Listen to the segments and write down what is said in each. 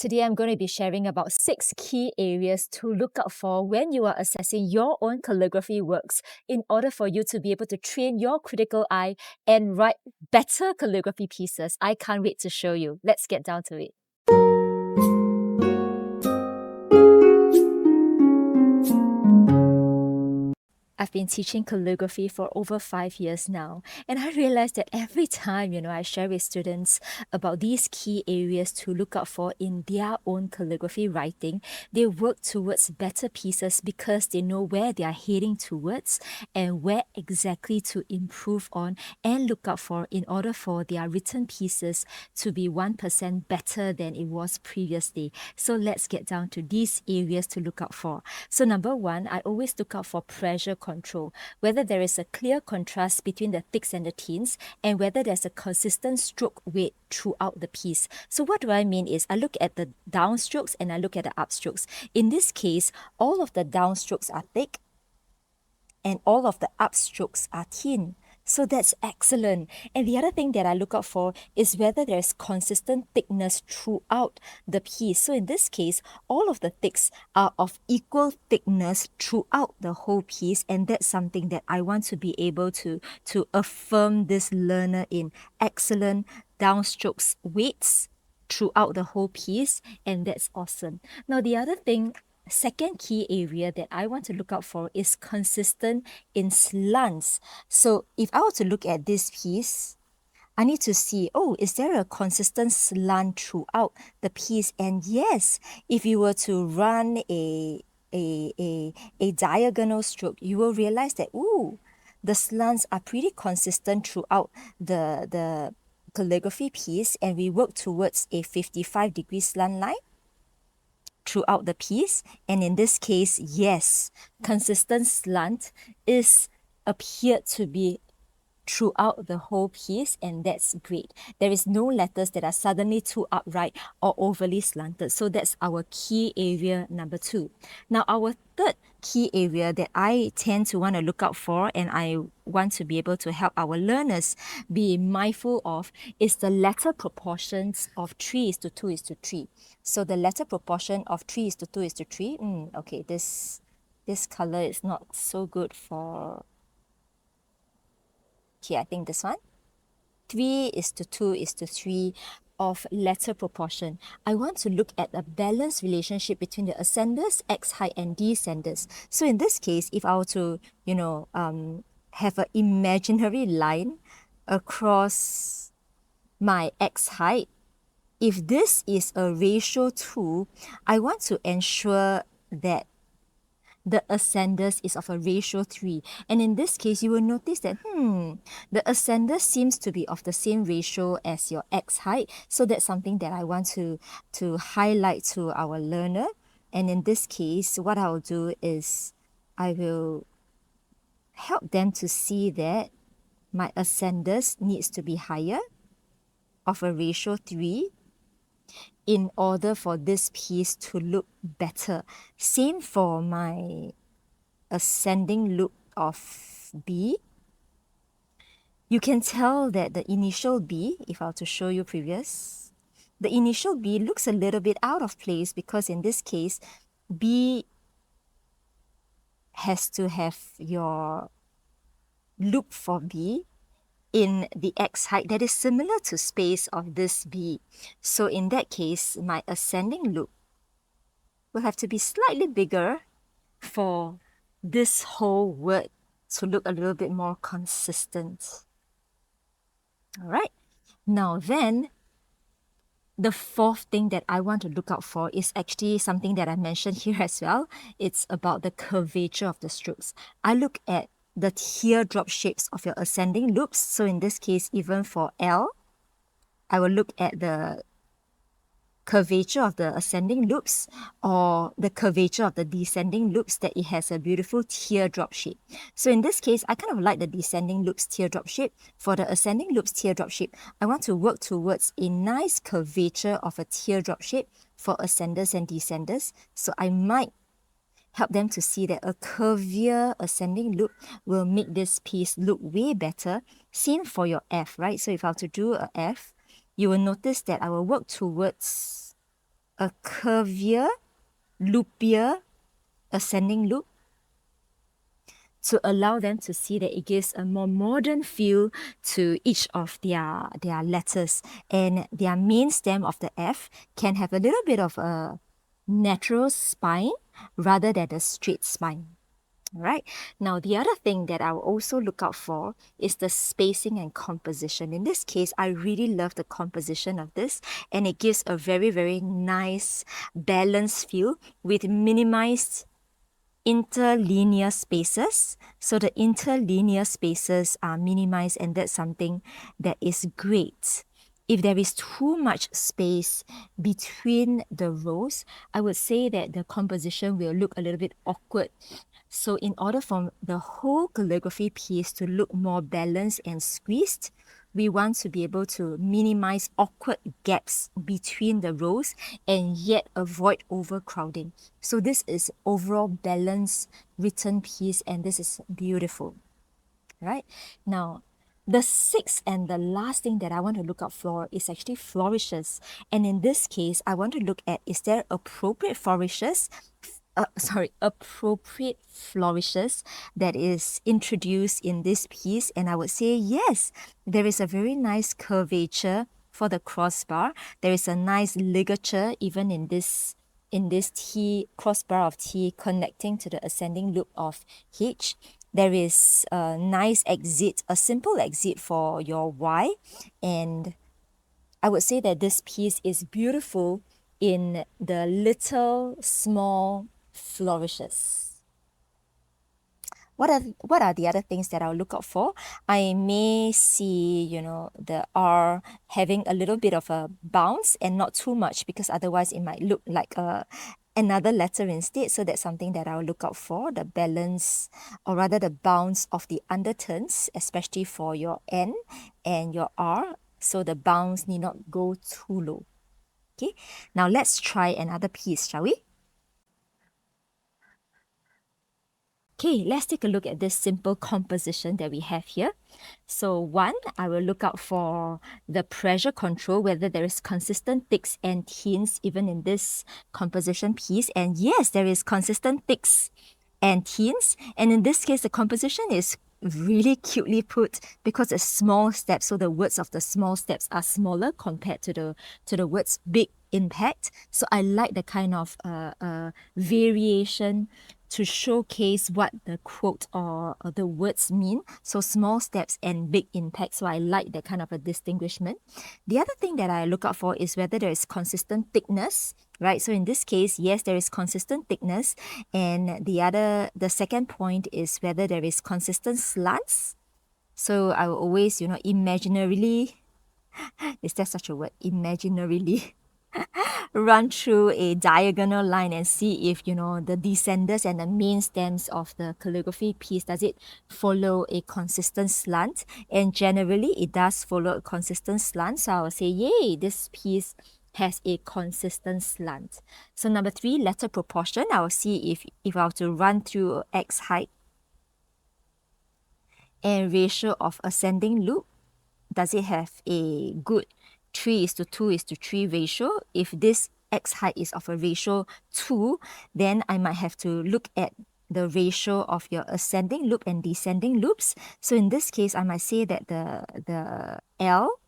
Today, I'm going to be sharing about 6 key areas to look out for when you are assessing your own calligraphy works in order for you to be able to train your critical eye and write better calligraphy pieces. I can't wait to show you. Let's get down to it. I've been teaching calligraphy for over 5 years now, and I realized that every time, I share with students about these key areas to look out for in their own calligraphy writing, they work towards better pieces because they know where they are heading towards and where exactly to improve on and look out for in order for their written pieces to be 1% better than it was previously. So let's get down to these areas to look out for. So number 1, I always look out for pressure control, whether there is a clear contrast between the thicks and the thinns, and whether there's a consistent stroke weight throughout the piece. So what do I mean is I look at the downstrokes and I look at the upstrokes. In this case, all of the downstrokes are thick and all of the upstrokes are thin. So that's excellent. And the other thing that I look out for is whether there's consistent thickness throughout the piece. So in this case, all of the thicks are of equal thickness throughout the whole piece, and that's something that I want to be able to affirm this learner in. Excellent downstrokes weights throughout the whole piece, and that's awesome. Now the other thing, second key area that I want to look out for is consistent in slants. So if I were to look at this piece, I need to see, is there a consistent slant throughout the piece? And yes, if you were to run a diagonal stroke, you will realize that, the slants are pretty consistent throughout the calligraphy piece, and we work towards a 55-degree slant line throughout the piece. And in this case, yes, consistent slant is appeared to be throughout the whole piece, and that's great. There is no letters that are suddenly too upright or overly slanted. So that's our key area number 2. Now our third key area that I tend to want to look out for, and I want to be able to help our learners be mindful of, is the letter proportions of 3:2:3. So the letter proportion of 3:2:3, okay, this color is not so good for, okay, I think this one, 3:2:3 of letter proportion. I want to look at a balanced relationship between the ascenders, X height, and descenders. So in this case, if I were to, have an imaginary line across my X height, if this is a ratio 2, I want to ensure that the ascenders is of a ratio 3. And in this case, you will notice that, the ascender seems to be of the same ratio as your X height. So that's something that I want to highlight to our learner. And in this case, what I'll do is I will help them to see that my ascenders needs to be higher, of a ratio 3, in order for this piece to look better. Same for my ascending loop of B. You can tell that the initial B, if I were to show you previous, the initial B looks a little bit out of place because in this case, B has to have your loop for B in the X height that is similar to space of this B. So in that case, my ascending loop will have to be slightly bigger for this whole word to look a little bit more consistent. All right. Now then, the fourth thing that I want to look out for is actually something that I mentioned here as well. It's about the curvature of the strokes. I look at the teardrop shapes of your ascending loops. So in this case, even for L, I will look at the curvature of the ascending loops or the curvature of the descending loops, that it has a beautiful teardrop shape. So in this case, I kind of like the descending loops teardrop shape. For the ascending loops teardrop shape, I want to work towards a nice curvature of a teardrop shape for ascenders and descenders. So I might help them to see that a curvier ascending loop will make this piece look way better. Same for your F, right? So if I were to do a F, you will notice that I will work towards a curvier, loopier ascending loop to allow them to see that it gives a more modern feel to each of their letters. And their main stem of the F can have a little bit of a natural spine rather than a straight spine. All right. Now, the other thing that I will also look out for is the spacing and composition. In this case, I really love the composition of this, and it gives a very, very nice balanced feel with minimized interlinear spaces. So the interlinear spaces are minimized, and that's something that is great. If there is too much space between the rows, I would say that the composition will look a little bit awkward. So in order for the whole calligraphy piece to look more balanced and squeezed, we want to be able to minimize awkward gaps between the rows and yet avoid overcrowding. So this is overall balanced written piece, and this is beautiful. Right? Now, the sixth and the last thing that I want to look out for is actually flourishes. And in this case, I want to look at, is there appropriate flourishes? Appropriate flourishes that is introduced in this piece. And I would say yes, there is a very nice curvature for the crossbar. There is a nice ligature even in this T, crossbar of T, connecting to the ascending loop of H. There is a nice exit, a simple exit for your Y, and I would say that this piece is beautiful in the little small flourishes. What are the other things that I'll look out for? I may see, the R having a little bit of a bounce and not too much, because otherwise it might look like another letter instead. So that's something that I'll look out for, the balance, or rather the bounce of the undertones, especially for your N and your R. So the bounce need not go too low. Okay, now let's try another piece, shall we? Okay, let's take a look at this simple composition that we have here. So one, I will look out for the pressure control, whether there is consistent ticks and tints even in this composition piece. And yes, there is consistent ticks and tints. And in this case, the composition is really cutely put because it's small steps. So the words of the small steps are smaller compared to the words big impact. So I like the kind of variation to showcase what the quote or the words mean. So small steps and big impact. So I like that kind of a distinguishment. The other thing that I look out for is whether there is consistent thickness, right? So in this case, yes, there is consistent thickness. And the second point is whether there is consistent slants. So I will always, imaginarily, is there such a word? Imaginarily run through a diagonal line and see if, the descenders and the main stems of the calligraphy piece, does it follow a consistent slant? And generally, it does follow a consistent slant. So I will say, yay, this piece has a consistent slant. So number 3, letter proportion. I will see if I were to run through X height and ratio of ascending loop, does it have a good 3:2:3 ratio? If this X height is of a ratio 2, then I might have to look at the ratio of your ascending loop and descending loops. So in this case, I might say that the L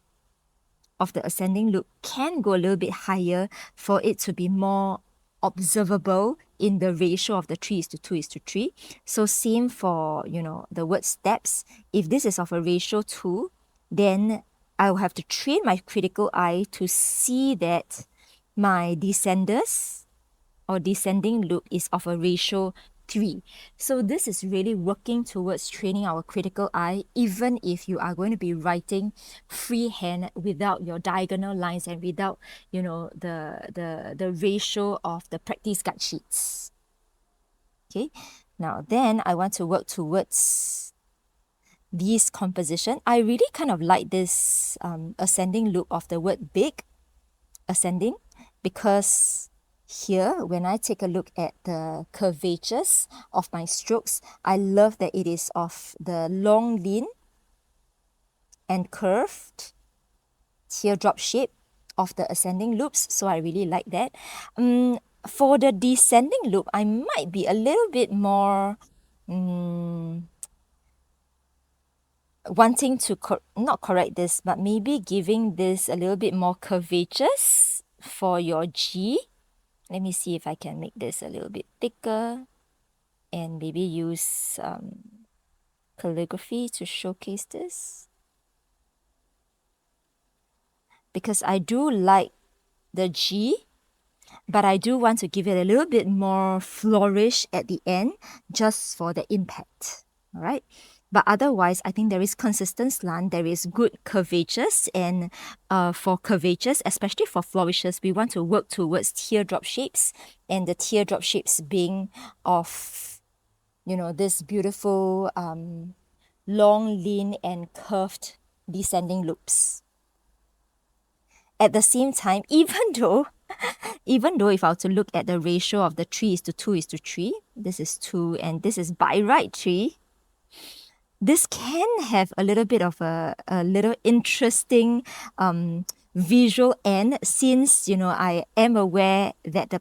of the ascending loop can go a little bit higher for it to be more observable in the ratio of the 3:2:3. So same for, the word steps. If this is of a ratio 2, then I will have to train my critical eye to see that my descenders or descending loop is of a ratio 3. So this is really working towards training our critical eye, even if you are going to be writing freehand without your diagonal lines and without, the ratio of the practice guide sheets. Okay, now then I want to work towards this composition. I really kind of like this ascending loop of the word big, ascending, because here, when I take a look at the curvatures of my strokes, I love that it is of the long, lean, and curved teardrop shape. of the ascending loops, so I really like that. For the descending loop, I might be a little bit more wanting to not correct this, but maybe giving this a little bit more curvatures for your G. Let me see if I can make this a little bit thicker and maybe use calligraphy to showcase this. Because I do like the G, but I do want to give it a little bit more flourish at the end just for the impact. All right. But otherwise, I think there is consistent slant, there is good curvatures, and for curvatures, especially for flourishes, we want to work towards teardrop shapes, and the teardrop shapes being of, this beautiful long, lean, and curved descending loops. At the same time, even though if I were to look at the ratio of the 3:2:3, this is 2 and this is by right 3, this can have a little bit of a little interesting visual end, since I am aware that the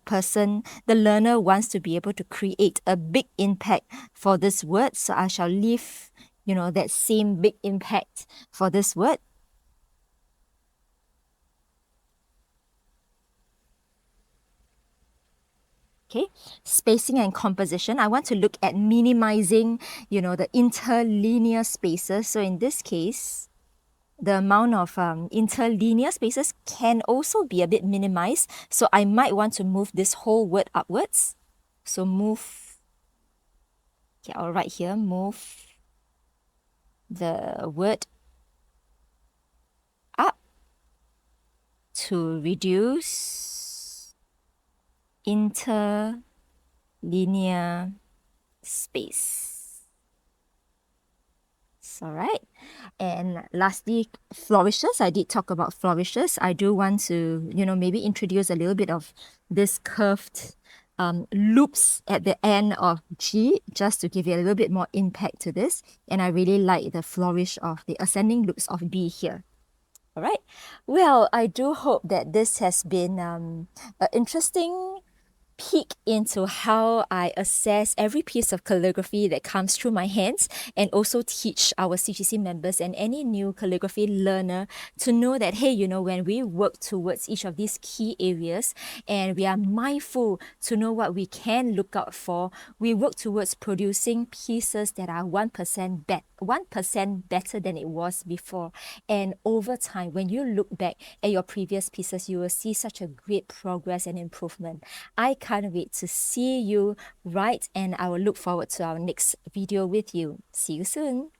learner wants to be able to create a big impact for this word. So I shall leave that same big impact for this word. Okay, spacing and composition. I want to look at minimizing, the interlinear spaces. So in this case, the amount of interlinear spaces can also be a bit minimized. So I might want to move this whole word upwards. So I'll write here, move the word up to reduce interlinear space. All right. And lastly, flourishes. I did talk about flourishes. I do want to, maybe introduce a little bit of this curved loops at the end of G, just to give it a little bit more impact to this. And I really like the flourish of the ascending loops of B here. All right. Well, I do hope that this has been an interesting peek into how I assess every piece of calligraphy that comes through my hands, and also teach our CGC members and any new calligraphy learner to know that, hey, when we work towards each of these key areas and we are mindful to know what we can look out for, we work towards producing pieces that are 1% better than it was before. And over time, when you look back at your previous pieces, you will see such a great progress and improvement. I can't wait to see you write, and I will look forward to our next video with you. See you soon.